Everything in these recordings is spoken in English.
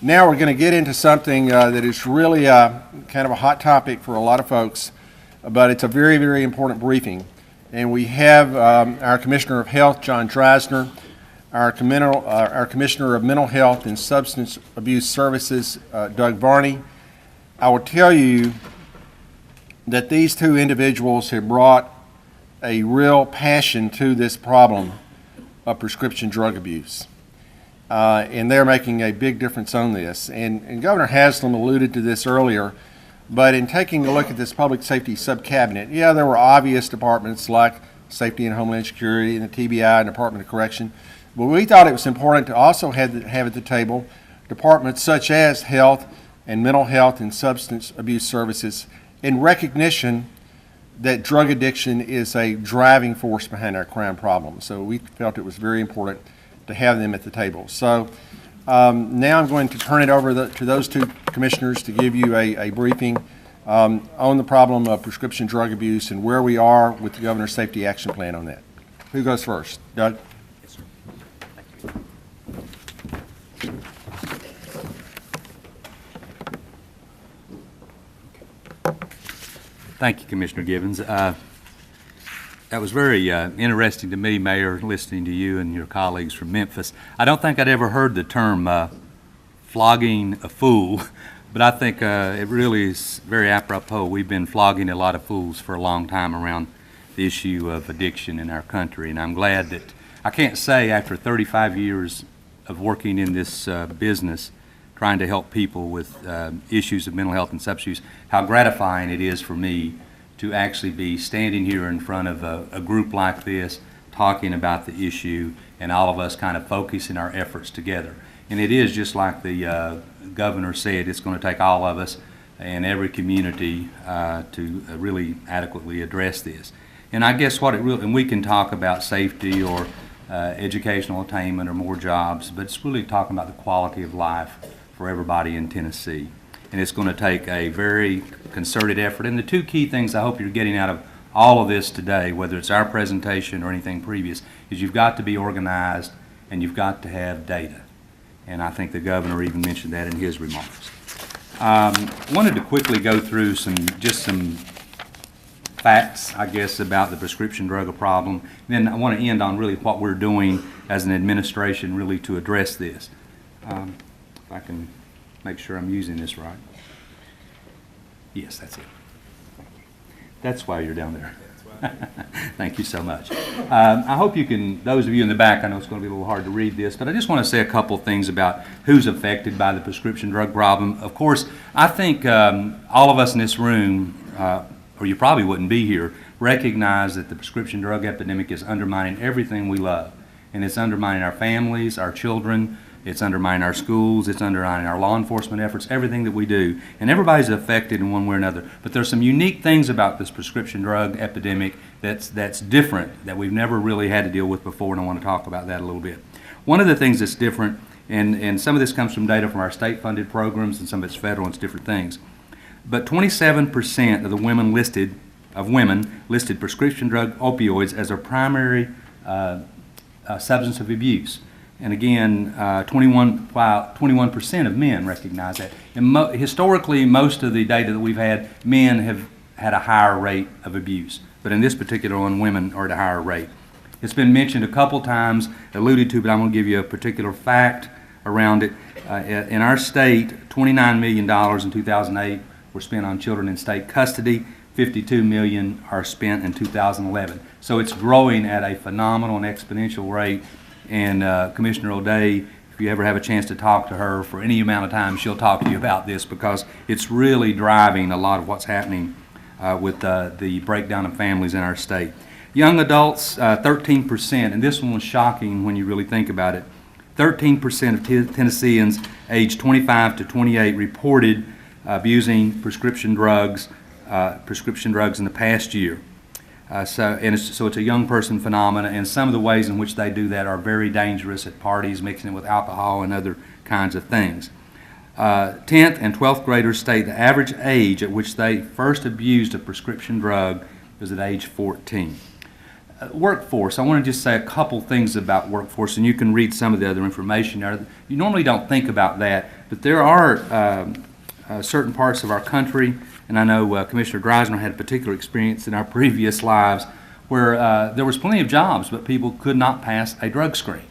Now we're going to get into something that is really kind of a hot topic for a lot of folks, but it's a very, very important briefing. And we have our Commissioner of Health, John Dreisner, our Commissioner of Mental Health and Substance Abuse Services, Doug Varney. I will tell you that these two individuals have brought a real passion to this problem of prescription drug abuse. And they're making a big difference on this. And Governor Haslam alluded to this earlier, but in taking a look at this public safety sub-cabinet, yeah, there were obvious departments like Safety and Homeland Security and the TBI and Department of Correction, but we thought it was important to also have at the table departments such as Health and Mental Health and Substance Abuse Services, in recognition that drug addiction is a driving force behind our crime problem. So we felt it was very important to have them at the table. So now I'm going to turn it over to those two commissioners to give you a briefing on the problem of prescription drug abuse and where we are with the Governor's Safety Action Plan on that. Who goes first? Doug? Yes, sir. Thank you, Commissioner Givens. That was very interesting to me, Mayor, listening to you and your colleagues from Memphis. I don't think I'd ever heard the term flogging a fool, but I think it really is very apropos. We've been flogging a lot of fools for a long time around the issue of addiction in our country, and I'm glad that I can't say after 35 years of working in this business, trying to help people with issues of mental health and substance use, how gratifying it is for me to actually be standing here in front of a group like this, talking about the issue, and all of us kind of focusing our efforts together. And it is just like the governor said, it's going to take all of us and every community to really adequately address this. And I guess what it really, and we can talk about safety or educational attainment or more jobs, but it's really talking about the quality of life for everybody in Tennessee. And it's going to take a very concerted effort. And the two key things I hope you're getting out of all of this today, whether it's our presentation or anything previous, is you've got to be organized and you've got to have data. And I think the governor even mentioned that in his remarks. Wanted to quickly go through some facts, I guess, about the prescription drug problem. And then I want to end on really what we're doing as an administration really to address this. If I can make sure I'm using this right. Yes, that's it. That's why you're down there. Thank you so much. I hope you can, those of you in the back, I know it's going to be a little hard to read this, but I just want to say a couple things about who's affected by the prescription drug problem. Of course, I think all of us in this room, or you probably wouldn't be here, recognize that the prescription drug epidemic is undermining everything we love. And it's undermining our families, our children, it's undermining our schools, it's undermining our law enforcement efforts, everything that we do. And everybody's affected in one way or another. But there's some unique things about this prescription drug epidemic that's different, that we've never really had to deal with before, and I want to talk about that a little bit. One of the things that's different, and some of this comes from data from our state-funded programs, and some of it's federal, and it's different things. But 27% of the women listed prescription drug opioids as their primary substance of abuse. And again, 21% of men recognize that. And historically, most of the data that we've had, men have had a higher rate of abuse. But in this particular one, women are at a higher rate. It's been mentioned a couple times, alluded to, but I'm going to give you a particular fact around it. In our state, $29 million in 2008 were spent on children in state custody. $52 million are spent in 2011. So it's growing at a phenomenal and exponential rate. And Commissioner O'Day, if you ever have a chance to talk to her for any amount of time, she'll talk to you about this because it's really driving a lot of what's happening with the breakdown of families in our state. Young adults, 13%, and this one was shocking when you really think about it. 13% of Tennesseans aged 25 to 28 reported abusing prescription drugs in the past year. So it's a young person phenomena, and some of the ways in which they do that are very dangerous at parties, mixing it with alcohol and other kinds of things. 10th and 12th graders state the average age at which they first abused a prescription drug was at age 14. Workforce. I want to just say a couple things about workforce, and you can read some of the other information there. You normally don't think about that, but there are certain parts of our country, and I know Commissioner Dreisner had a particular experience in our previous lives where there was plenty of jobs, but people could not pass a drug screen.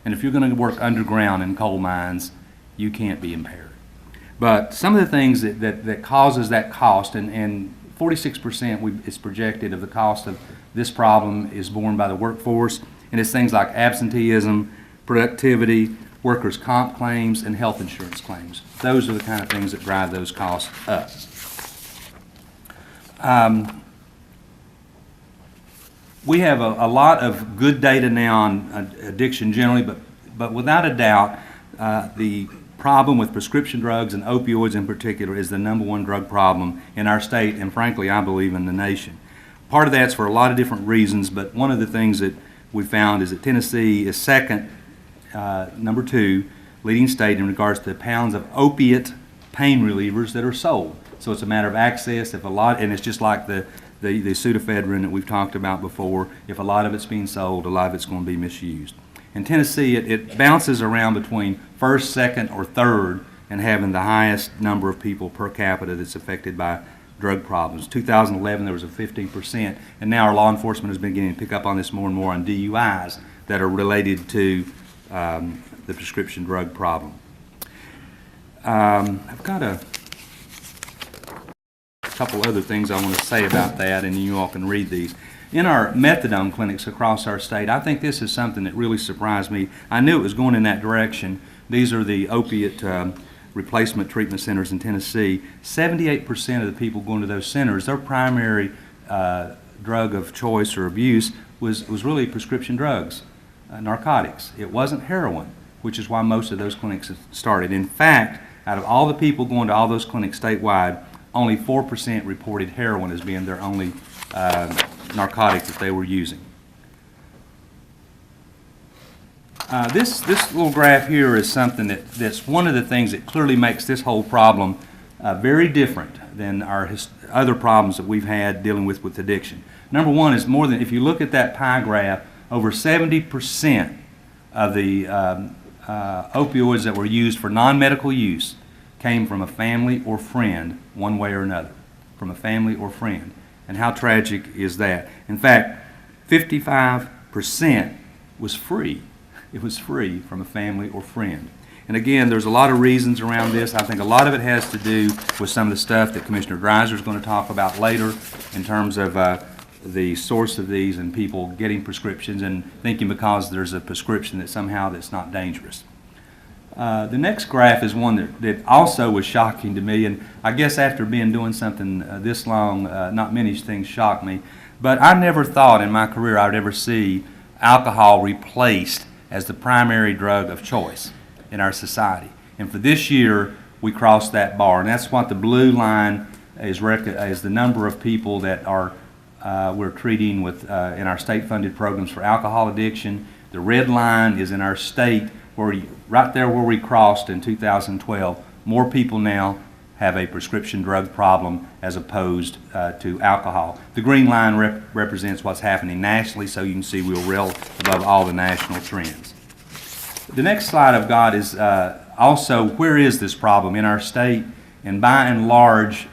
And if you're going to work underground in coal mines, you can't be impaired. But some of the things that causes that cost, and 46% is projected of the cost of this problem is borne by the workforce, and it's things like absenteeism, productivity, workers' comp claims, and health insurance claims. Those are the kind of things that drive those costs up. We have a lot of good data now on addiction generally, but without a doubt, the problem with prescription drugs and opioids in particular is the #1 drug problem in our state, and frankly, I believe in the nation. Part of that's for a lot of different reasons, but one of the things that we found is that Tennessee is second, number 2, leading state in regards to pounds of opiate pain relievers that are sold. So it's a matter of access. If a lot, and it's just like the pseudoephedrine that we've talked about before. If a lot of it's being sold, a lot of it's going to be misused. In Tennessee, it bounces around between first, second, or third in having the highest number of people per capita that's affected by drug problems. 2011, there was a 15%, and now our law enforcement has been beginning to pick up on this more and more on DUIs that are related to the prescription drug problem. I've got a couple other things I want to say about that, and you all can read these. In our methadone clinics across our state, I think this is something that really surprised me. I knew it was going in that direction. These are the opiate replacement treatment centers in Tennessee. 78% of the people going to those centers, their primary drug of choice or abuse was really prescription drugs, narcotics. It wasn't heroin, which is why most of those clinics have started. In fact, out of all the people going to all those clinics statewide, only 4% reported heroin as being their only narcotic that they were using. This little graph here is something that's one of the things that clearly makes this whole problem very different than our other problems that we've had dealing with addiction. Number one is more than, if you look at that pie graph, over 70% of the opioids that were used for non-medical use came from a family or friend, one way or another, from a family or friend. And how tragic is that? In fact, 55% was free. It was free from a family or friend. And again, there's a lot of reasons around this. I think a lot of it has to do with some of the stuff that Commissioner Dreisner is going to talk about later in terms of the source of these and people getting prescriptions and thinking because there's a prescription that somehow that's not dangerous. The next graph is one that also was shocking to me, and I guess after doing something this long, not many things shocked me, but I never thought in my career I would ever see alcohol replaced as the primary drug of choice in our society. And for this year, we crossed that bar, and that's what the blue line is the number of people that are we're treating with in our state-funded programs for alcohol addiction. The red line is in our state, right there where we crossed in 2012, more people now have a prescription drug problem as opposed to alcohol. The green line represents what's happening nationally, so you can see we're well above all the national trends. The next slide I've got is also where is this problem in our state, and by and large,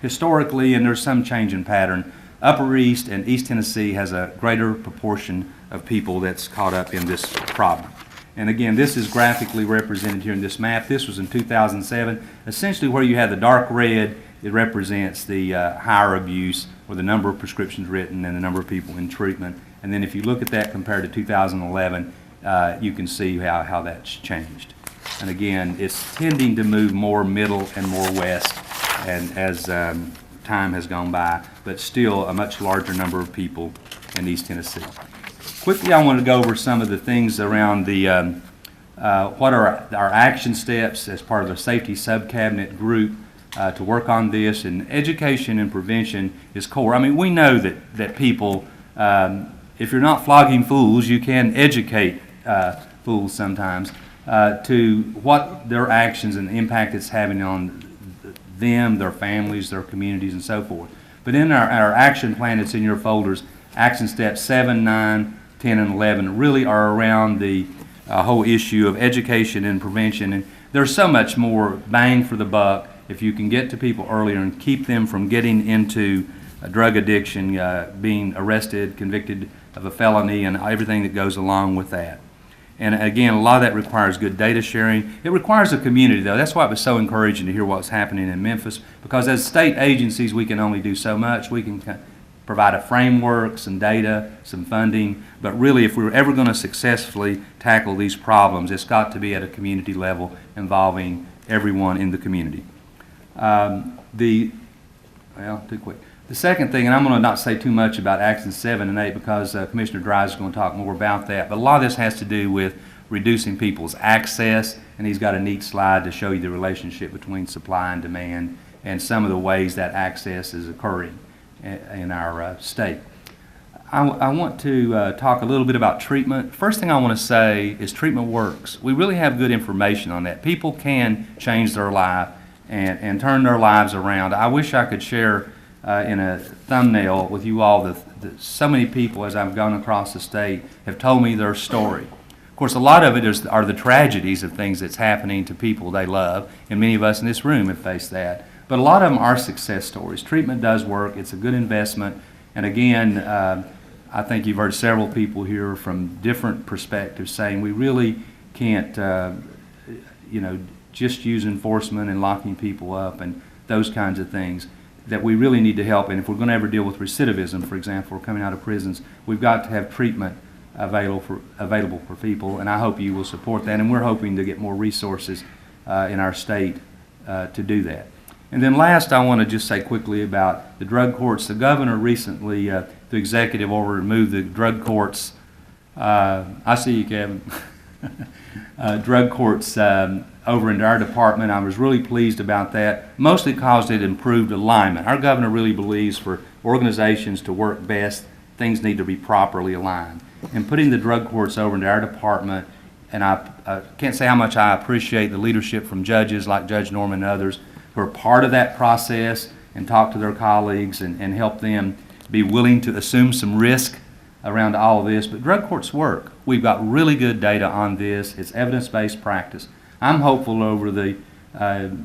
historically, and there's some change in pattern, Upper East and East Tennessee has a greater proportion of people that's caught up in this problem. And again, this is graphically represented here in this map. This was in 2007. Essentially where you have the dark red, it represents the higher abuse or the number of prescriptions written and the number of people in treatment. And then if you look at that compared to 2011, you can see how that's changed. And again, it's tending to move more middle and more west and as time has gone by, but still a much larger number of people in East Tennessee. Quickly, I want to go over some of the things around the what are our action steps as part of the safety sub-cabinet group to work on this. And education and prevention is core. I mean, we know that people, if you're not flogging fools, you can educate fools sometimes to what their actions and the impact it's having on them, their families, their communities, and so forth. But in our action plan that's in your folders, action steps 7, 9, 10, and 11 really are around the whole issue of education and prevention. And there's so much more bang for the buck if you can get to people earlier and keep them from getting into a drug addiction, being arrested, convicted of a felony, and everything that goes along with that. And again, a lot of that requires good data sharing. It requires a community, though. That's why it was so encouraging to hear what's happening in Memphis, because as state agencies, we can only do so much. We can provide a framework, some data, some funding, but really, if we're ever going to successfully tackle these problems, it's got to be at a community level involving everyone in the community. Too quick. The second thing, and I'm going to not say too much about actions 7 and 8 because Commissioner Dries is going to talk more about that, but a lot of this has to do with reducing people's access, and he's got a neat slide to show you the relationship between supply and demand and some of the ways that access is occurring in our state. I want to talk a little bit about treatment. First thing I want to say is treatment works. We really have good information on that. People can change their life and turn their lives around. I wish I could share in a thumbnail with you all so many people, as I've gone across the state, have told me their story. Of course, a lot of it are the tragedies of things that's happening to people they love, and many of us in this room have faced that. But a lot of them are success stories. Treatment does work. It's a good investment. And again, I think you've heard several people here from different perspectives saying we really can't, just use enforcement and locking people up and those kinds of things, that we really need to help. And if we're going to ever deal with recidivism, for example, or coming out of prisons, we've got to have treatment available for people, and I hope you will support that. And we're hoping to get more resources in our state to do that. And then last, I want to just say quickly about the drug courts. The governor recently, the executive order, removed the drug courts. I see you, Kevin. Drug courts over into our department. I was really pleased about that, mostly because it improved alignment. Our governor really believes for organizations to work best, things need to be properly aligned. And putting the drug courts over into our department, and I can't say how much I appreciate the leadership from judges like Judge Norman and others who are part of that process and talk to their colleagues and help them be willing to assume some risk around all of this. But drug courts work. We've got really good data on this. It's evidence-based practice. I'm hopeful over the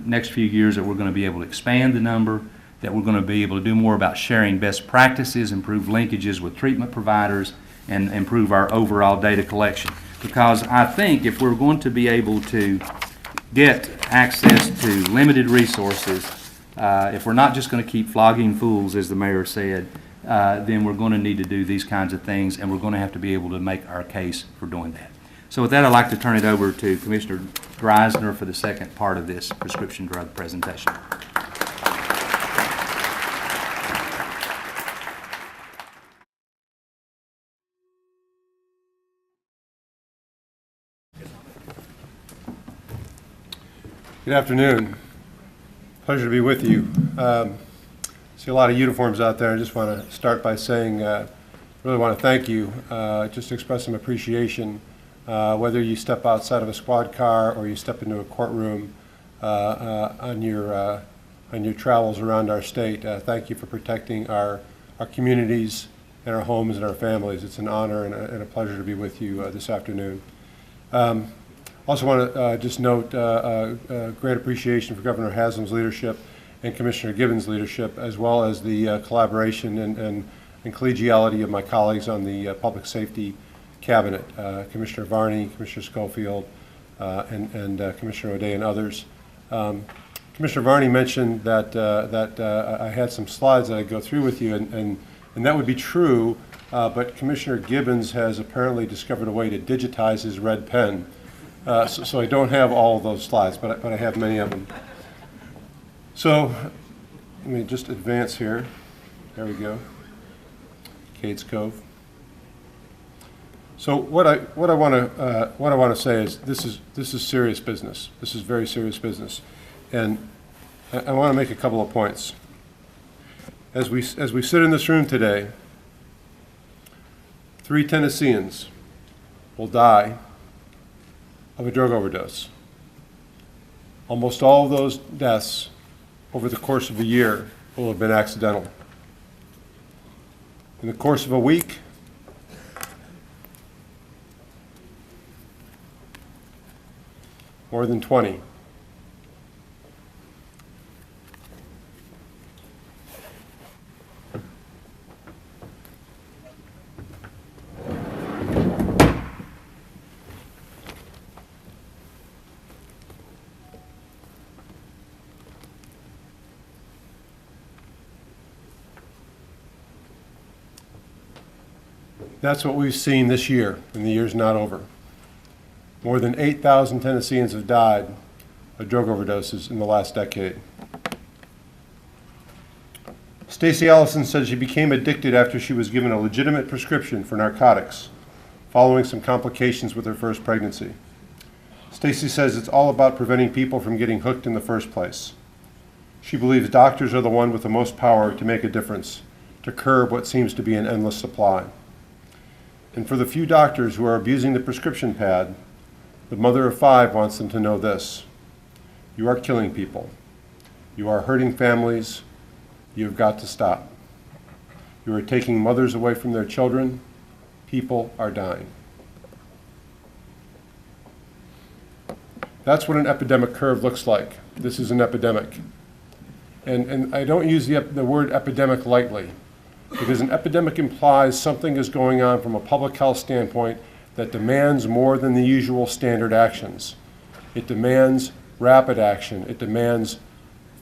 next few years that we're going to be able to expand the number, that we're going to be able to do more about sharing best practices, improve linkages with treatment providers, and improve our overall data collection. Because I think if we're going to be able to get access to limited resources, if we're not just going to keep flogging fools, as the mayor said, then we're going to need to do these kinds of things, and we're going to have to be able to make our case for doing that. So with that, I'd like to turn it over to Commissioner Dreisner for the second part of this prescription drug presentation. Good afternoon. Pleasure to be with you. See a lot of uniforms out there. I just want to start by saying really want to thank you, just to express some appreciation. Whether you step outside of a squad car or you step into a courtroom on your travels around our state, thank you for protecting our communities and our homes and our families. It's an honor and a pleasure to be with you this afternoon. Also want to just note great appreciation for Governor Haslam's leadership and Commissioner Gibbons' leadership, as well as the collaboration and collegiality of my colleagues on the Public Safety Cabinet, Commissioner Varney, Commissioner Schofield, and Commissioner O'Day and others. Commissioner Varney mentioned that I had some slides that I'd go through with you, and that would be true, but Commissioner Gibbons has apparently discovered a way to digitize his red pen. So I don't have all of those slides, but I have many of them. So let me just advance here. There we go. Cades Cove. So what I want to say is this is serious business. This is very serious business, and I want to make a couple of points. As we sit in this room today, 3 Tennesseans will die of a drug overdose. Almost all of those deaths over the course of a year will have been accidental. In the course of a week, more than 20. That's what we've seen this year, and the year's not over. More than 8,000 Tennesseans have died of drug overdoses in the last decade. Stacey Ellison said she became addicted after she was given a legitimate prescription for narcotics following some complications with her first pregnancy. Stacey says it's all about preventing people from getting hooked in the first place. She believes doctors are the one with the most power to make a difference, to curb what seems to be an endless supply. And for the few doctors who are abusing the prescription pad, the mother of 5 wants them to know this: you are killing people. You are hurting families. You have got to stop. You are taking mothers away from their children. People are dying. That's what an epidemic curve looks like. This is an epidemic. And I don't use the word epidemic lightly, because an epidemic implies something is going on from a public health standpoint that demands more than the usual standard actions. It demands rapid action. It demands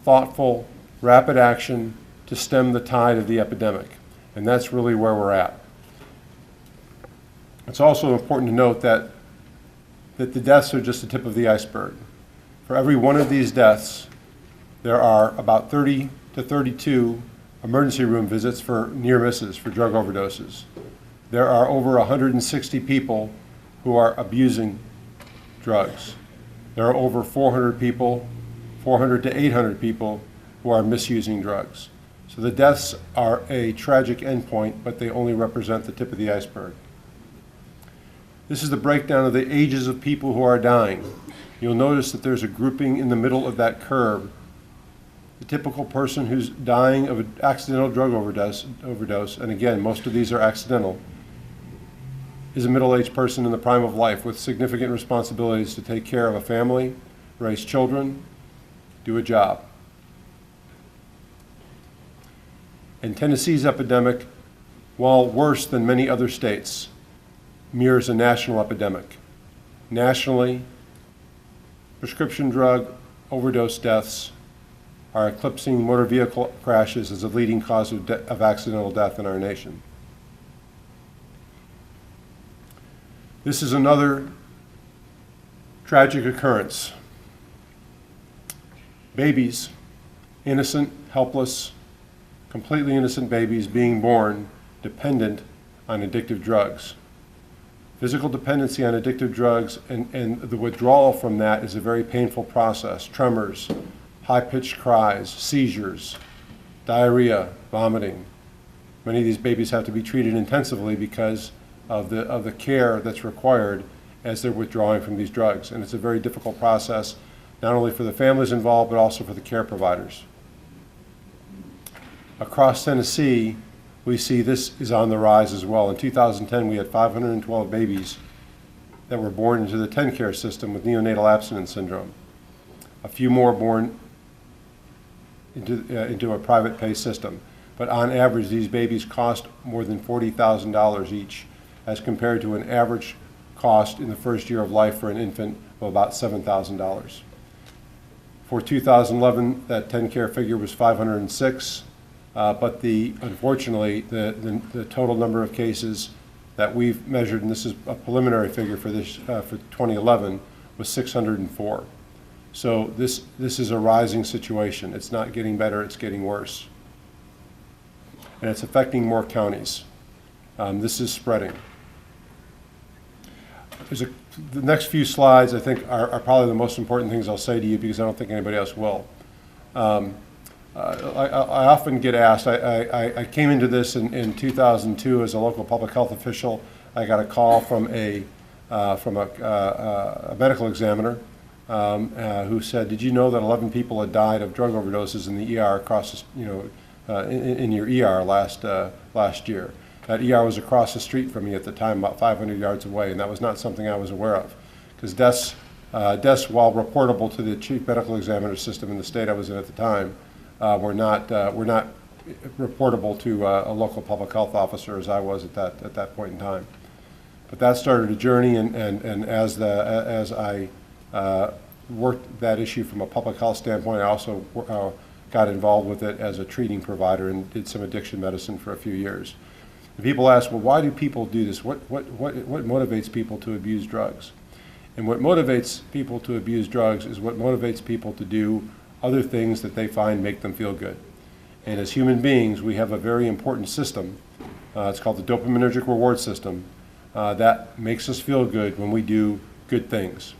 thoughtful, rapid action to stem the tide of the epidemic. And that's really where we're at. It's also important to note that the deaths are just the tip of the iceberg. For every one of these deaths, there are about 30 to 32 emergency room visits for near misses, for drug overdoses. There are over 160 people who are abusing drugs. There are over 400 people, 400 to 800 people who are misusing drugs. So the deaths are a tragic endpoint, but they only represent the tip of the iceberg. This is the breakdown of the ages of people who are dying. You'll notice that there's a grouping in the middle of that curve. The typical person who's dying of an accidental drug overdose, and again, most of these are accidental, is a middle-aged person in the prime of life with significant responsibilities to take care of a family, raise children, do a job. And Tennessee's epidemic, while worse than many other states, mirrors a national epidemic. Nationally, prescription drug overdose deaths are eclipsing motor vehicle crashes as a leading cause of accidental death in our nation. This is another tragic occurrence. Babies, innocent, helpless, completely innocent babies being born dependent on addictive drugs. Physical dependency on addictive drugs and the withdrawal from that is a very painful process. Tremors, high-pitched cries, seizures, diarrhea, vomiting. Many of these babies have to be treated intensively because of the care that's required as they're withdrawing from these drugs. And it's a very difficult process, not only for the families involved, but also for the care providers. Across Tennessee, we see this is on the rise as well. In 2010, we had 512 babies that were born into the TennCare system with neonatal abstinence syndrome. A few more born into a private pay system. But on average, these babies cost more than $40,000 each, as compared to an average cost in the first year of life for an infant of about $7,000. For 2011, that TennCare figure was 506. But unfortunately, the total number of cases that we've measured, and this is a preliminary figure for 2011, was 604. So this is a rising situation. It's not getting better, it's getting worse. And it's affecting more counties. This is spreading. The next few slides, I think, are probably the most important things I'll say to you, because I don't think anybody else will. I often get asked, I came into this in 2002 as a local public health official. I got a call from a medical examiner who said, "Did you know that 11 people had died of drug overdoses in the ER across, in your ER last year?" That ER was across the street from me at the time, about 500 yards away, and that was not something I was aware of. Because deaths, while reportable to the chief medical examiner system in the state I was in at the time, were not reportable to a local public health officer as I was at that point in time. But that started a journey, and as I worked that issue from a public health standpoint, I also got involved with it as a treating provider and did some addiction medicine for a few years. And people ask, well, why do people do this? What motivates people to abuse drugs? And what motivates people to abuse drugs is what motivates people to do other things that they find make them feel good. And as human beings, we have a very important system. It's called the dopaminergic reward system that makes us feel good when we do good things.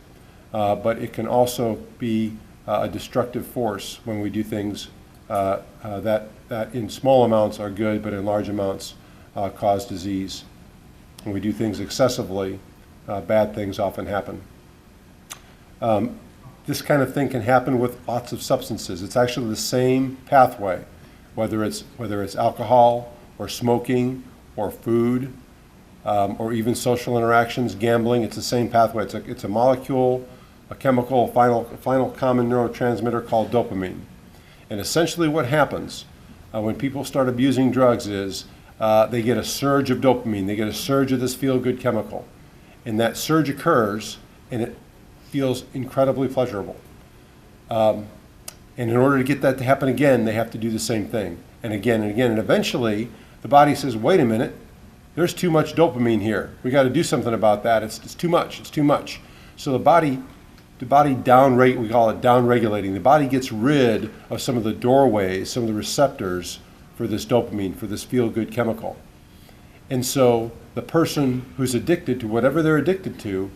But it can also be a destructive force when we do things that in small amounts are good, but in large amounts cause disease. When we do things excessively, bad things often happen. This kind of thing can happen with lots of substances. It's actually the same pathway, whether it's alcohol or smoking or food or even social interactions, gambling. It's the same pathway. It's a molecule, a chemical, final common neurotransmitter called dopamine. And essentially what happens when people start abusing drugs is they get a surge of dopamine. They get a surge of this feel-good chemical. And that surge occurs, and it feels incredibly pleasurable. And in order to get that to happen again, they have to do the same thing, and again and again. And eventually, the body says, wait a minute, there's too much dopamine here. We got to do something about that. It's too much. It's too much. So the body we call it downregulating. The body gets rid of some of the doorways, some of the receptors for this dopamine, for this feel-good chemical. And so the person who's addicted to whatever they're addicted to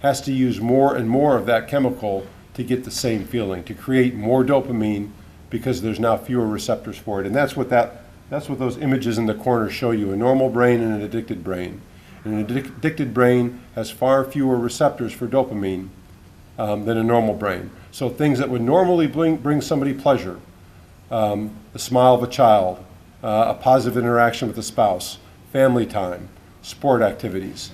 has to use more and more of that chemical to get the same feeling, to create more dopamine because there's now fewer receptors for it. And that's what those images in the corner show you, a normal brain and an addicted brain. And an addicted brain has far fewer receptors for dopamine than a normal brain. So things that would normally bring somebody pleasure, the smile of a child, a positive interaction with a spouse, family time, sport activities,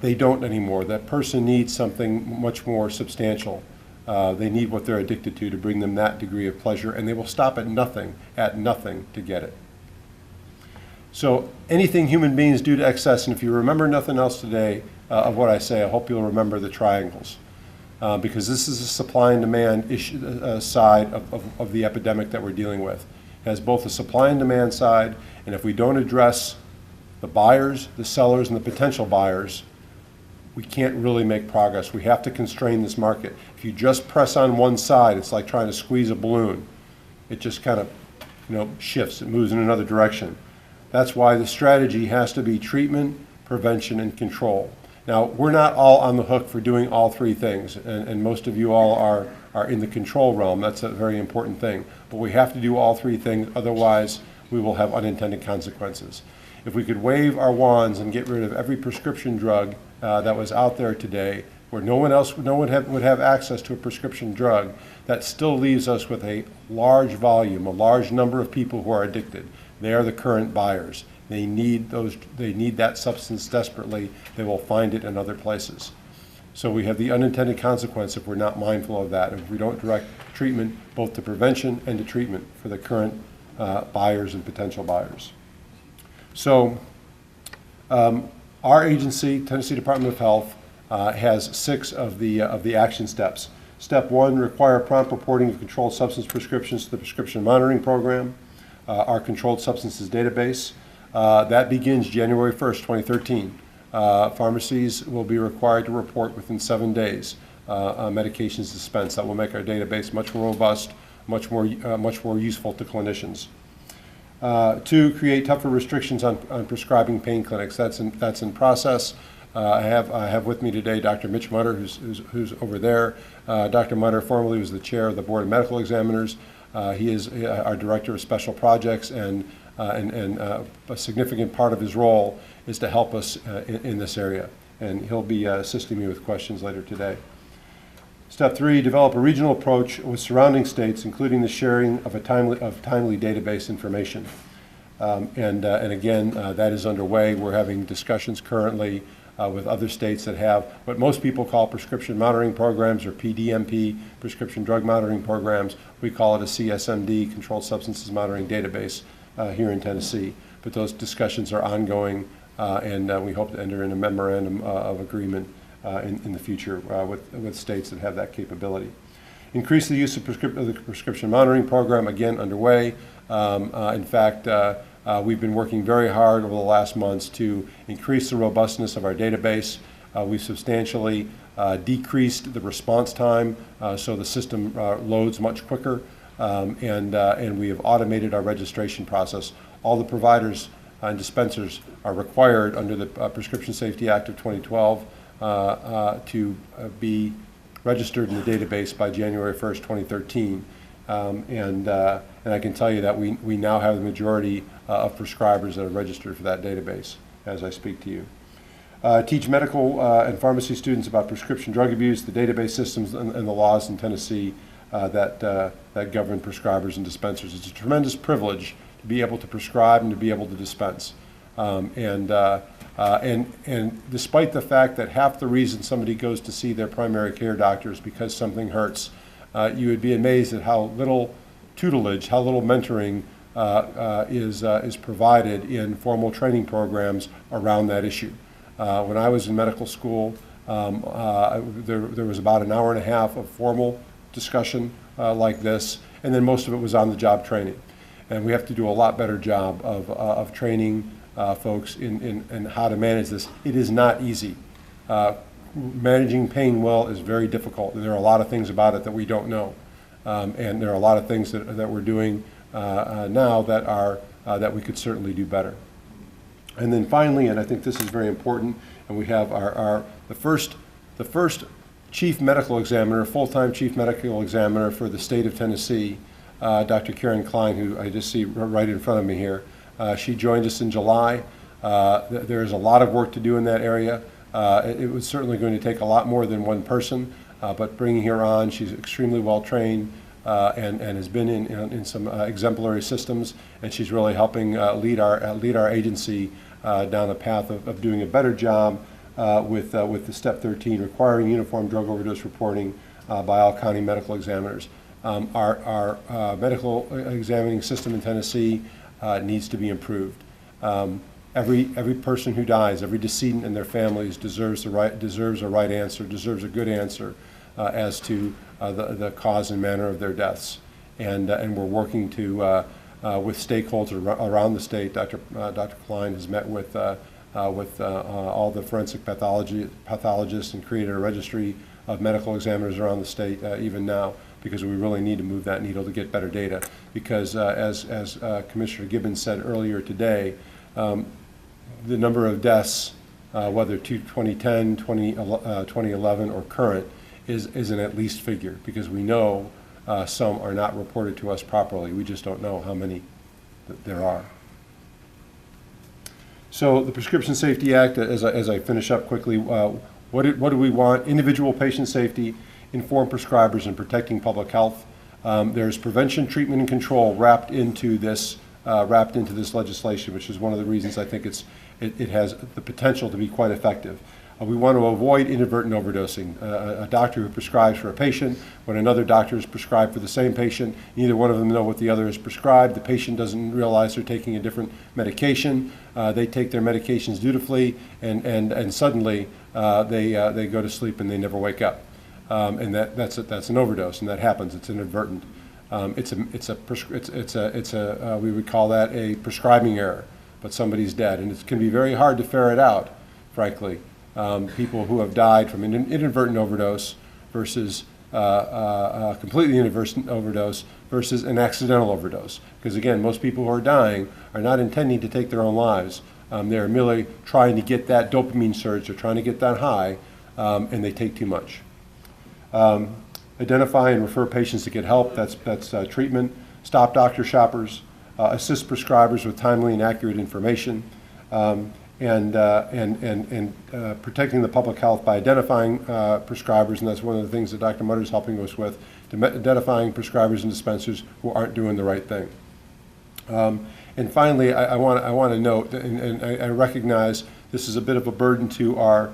they don't anymore. That person needs something much more substantial. They need what they're addicted to bring them that degree of pleasure, and they will stop at nothing to get it. So anything human beings do to excess, and if you remember nothing else today of what I say, I hope you'll remember the triangles. Because this is a supply and demand issue, side of the epidemic that we're dealing with. It has both a supply and demand side, and if we don't address the buyers, the sellers, and the potential buyers, we can't really make progress. We have to constrain this market. If you just press on one side, it's like trying to squeeze a balloon. It just kind of shifts, it moves in another direction. That's why the strategy has to be treatment, prevention, and control. Now, we're not all on the hook for doing all three things, and most of you all are in the control realm. That's a very important thing. But we have to do all three things, otherwise we will have unintended consequences. If we could wave our wands and get rid of every prescription drug that was out there today, where no one would have access to a prescription drug, that still leaves us with a large volume, a large number of people who are addicted. They are the current buyers. They need that substance desperately. They will find it in other places. So we have the unintended consequence if we're not mindful of that, if we don't direct treatment both to prevention and to treatment for the current buyers and potential buyers. So our agency, Tennessee Department of Health, has 6 of the action steps. Step 1, require prompt reporting of controlled substance prescriptions to the prescription monitoring program, our controlled substances database. That begins January 1st, 2013. Pharmacies will be required to report within 7 days medications dispensed. That will make our database much more robust, much more useful to clinicians. 2, create tougher restrictions on prescribing pain clinics. That's in process. I have with me today Dr. Mitch Mutter, who's over there. Dr. Mutter formerly was the chair of the Board of Medical Examiners. He is our director of special projects, and a significant part of his role is to help us in this area. And he'll be assisting me with questions later today. Step 3, develop a regional approach with surrounding states, including the sharing of timely database information. And again, that is underway. We're having discussions currently with other states that have what most people call prescription monitoring programs, or PDMP, prescription drug monitoring programs. We call it a CSMD, Controlled Substances Monitoring Database, here in Tennessee. But those discussions are ongoing, and we hope to enter in a memorandum of agreement in the future with states that have that capability. Increase the use of the prescription monitoring program, again, underway. In fact, we've been working very hard over the last months to increase the robustness of our database. We've substantially decreased the response time, so the system loads much quicker, and we have automated our registration process. All the providers and dispensers are required under the Prescription Safety Act of 2012 to be registered in the database by January 1st, 2013. And I can tell you that we now have the majority of prescribers that are registered for that database as I speak to you. Teach medical and pharmacy students about prescription drug abuse, the database systems, and the laws in Tennessee that govern prescribers and dispensers. It's a tremendous privilege to be able to prescribe and to be able to dispense. And despite the fact that half the reason somebody goes to see their primary care doctor is because something hurts, you would be amazed at how little tutelage, how little mentoring is provided in formal training programs around that issue. When I was in medical school, there was about an hour and a half of formal discussion like this, and then most of it was on-the-job training. And we have to do a lot better job of training folks in how to manage this. It is not easy. Managing pain well is very difficult, and there are a lot of things about it that we don't know. And there are a lot of things that we're doing now that we could certainly do better. And then finally, and I think this is very important, and we have the first chief medical examiner, full-time chief medical examiner for the state of Tennessee, Dr. Karen Klein, who I just see right in front of me here. She joined us in July. There's a lot of work to do in that area. It was certainly going to take a lot more than one person, but bringing her on, she's extremely well trained and has been in some exemplary systems, and she's really helping lead our agency down the path of doing a better job with the Step 13 requiring uniform drug overdose reporting by all county medical examiners. Our medical examining system in Tennessee needs to be improved. Every person who dies, every decedent and their families deserves a right answer, deserves a good answer as to the cause and manner of their deaths. And we're working to with stakeholders around the state. Dr. Klein has met with all the forensic pathologists and created a registry of medical examiners around the state even now, because we really need to move that needle to get better data. Because as Commissioner Gibbons said earlier today, the number of deaths, whether 2010, 2011, or current, is an at least figure, because we know some are not reported to us properly. We just don't know how many there are. So the Prescription Safety Act, as I finish up quickly, what do we want? Individual patient safety, informed prescribers, and protecting public health. There's prevention, treatment, and control wrapped into this legislation, which is one of the reasons I think it has the potential to be quite effective. We want to avoid inadvertent overdosing. A doctor who prescribes for a patient, when another doctor is prescribed for the same patient, neither one of them know what the other is prescribed. The patient doesn't realize they're taking a different medication. They take their medications dutifully, and suddenly they go to sleep and they never wake up. And that's an overdose, and that happens. It's inadvertent. We would call that a prescribing error, but somebody's dead, and it can be very hard to ferret out, frankly. People who have died from an inadvertent overdose versus a completely inadvertent overdose versus an accidental overdose. Because again, most people who are dying are not intending to take their own lives. They're merely trying to get that dopamine surge, they're trying to get that high, and they take too much. Identify and refer patients to get help, that's treatment. Stop doctor shoppers, assist prescribers with timely and accurate information. And protecting the public health by identifying prescribers, and that's one of the things that Dr. Mutter is helping us with, identifying prescribers and dispensers who aren't doing the right thing. And finally, I want to note, and I recognize this is a bit of a burden to our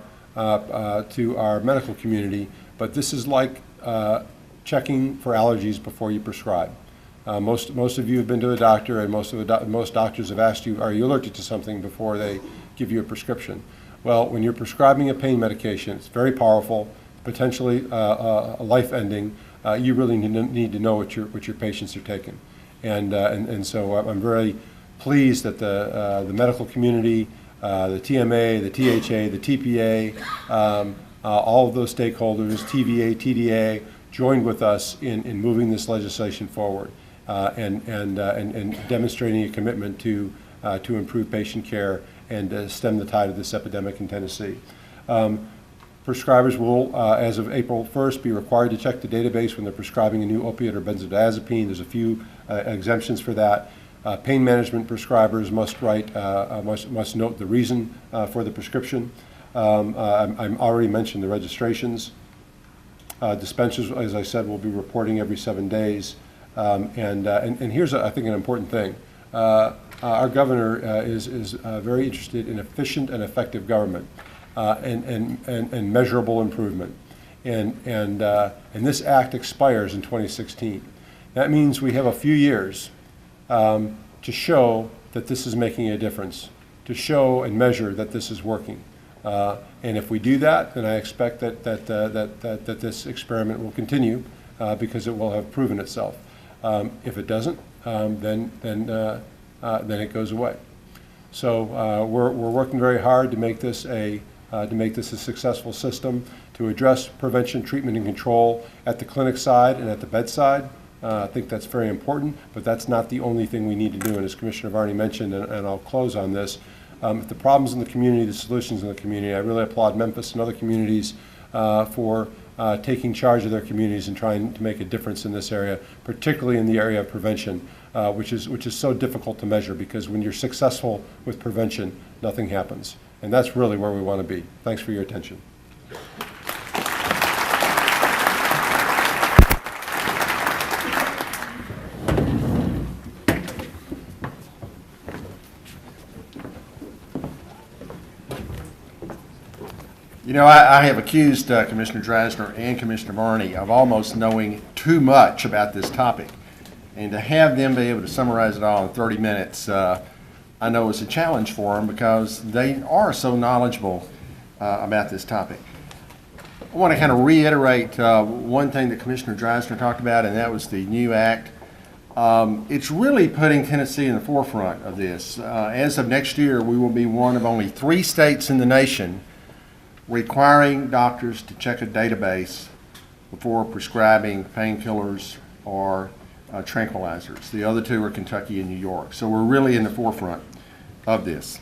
medical community, but this is like checking for allergies before you prescribe. Most of you have been to a doctor, and most doctors have asked you, are you allergic to something before they give you a prescription? Well, when you're prescribing a pain medication, it's very powerful, potentially life-ending. You really need to know what your patients are taking, and so I'm very pleased that the medical community, the TMA, the THA, the TPA, all of those stakeholders, TVA, TDA, joined with us in moving this legislation forward and demonstrating a commitment to improve patient care and stem the tide of this epidemic in Tennessee. Prescribers will, as of April 1st, be required to check the database when they're prescribing a new opiate or benzodiazepine. There's a few exemptions for that. Pain management prescribers must note the reason for the prescription. I'm already mentioned the registrations. Dispensers, as I said, will be reporting every 7 days. And here's, I think, an important thing. Our governor is very interested in efficient and effective government and measurable improvement. And this act expires in 2016. That means we have a few years to show that this is making a difference, to show and measure that this is working. And if we do that, then I expect that this experiment will continue because it will have proven itself. If it doesn't, then it goes away. So we're working very hard to make this a successful system, to address prevention, treatment, and control at the clinic side and at the bedside. I think that's very important, but that's not the only thing we need to do. And as Commissioner Varney mentioned, and I'll close on this, the problems in the community, the solutions in the community, I really applaud Memphis and other communities for taking charge of their communities and trying to make a difference in this area, particularly in the area of prevention, which is so difficult to measure, because when you're successful with prevention, nothing happens. And that's really where we want to be. Thanks for your attention. You know, I have accused Commissioner Drasner and Commissioner Varney of almost knowing too much about this topic. And to have them be able to summarize it all in 30 minutes, I know is a challenge for them because they are so knowledgeable about this topic. I want to kind of reiterate one thing that Commissioner Drasner talked about, and that was the new act. It's really putting Tennessee in the forefront of this. As of next year, we will be one of only 3 states in the nation requiring doctors to check a database before prescribing painkillers or tranquilizers. The other 2 are Kentucky and New York. So we're really in the forefront of this.